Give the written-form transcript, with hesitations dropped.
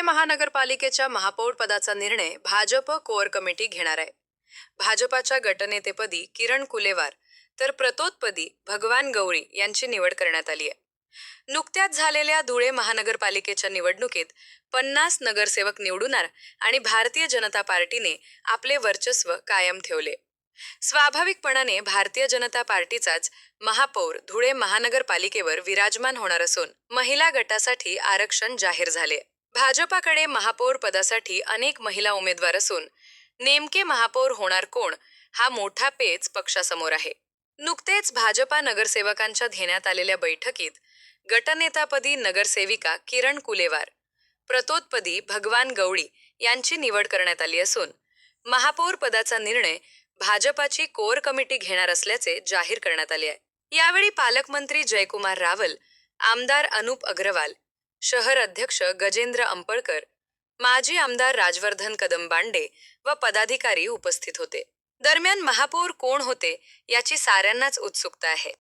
महानगरपालिकेच्या महापौर पदाचा निर्णय भाजप कोअर कमिटी घेणार आहे. भाजपाच्या गटनेतेपदी किरण कुलेवार तर प्रतोदपदी भगवान गवळी यांची निवड करण्यात आली आहे. नुकत्याच झालेल्या धुळे महानगरपालिकेच्या निवडणुकीत 50 नगरसेवक निवडून आणि भारतीय जनता पार्टीने आपले वर्चस्व कायम ठेवले. स्वाभाविकपणाने भारतीय जनता पार्टीचाच महापौर धुळे महानगरपालिकेवर विराजमान होणार असून महिला गटासाठी आरक्षण जाहीर झाले. भाजपाकडे महापौर पदासाठी अनेक महिला उमेदवार असून नेमके महापौर होणार कोण हा मोठा पेच पक्षासमोर आहे. नुकतेच भाजपा नगरसेवकांच्या घेण्यात आलेल्या बैठकीत गटनेतापदी नगरसेविका किरण कुलेवार, प्रतोदपदी भगवान गवळी यांची निवड करण्यात आली असून महापौर पदाचा निर्णय भाजपाची कोअर कमिटी घेणार असल्याचे जाहीर करण्यात आले आहे. यावेळी पालकमंत्री जयकुमार रावल, आमदार अनुप अग्रवाल, शहर अध्यक्ष गजेंद्र अंपळकर, माजी आमदार राजवर्धन कदम-बांडे व पदाधिकारी उपस्थित होते. दरम्यान महापौर कोण होते याची साऱ्यांनाच उत्सुकता आहे.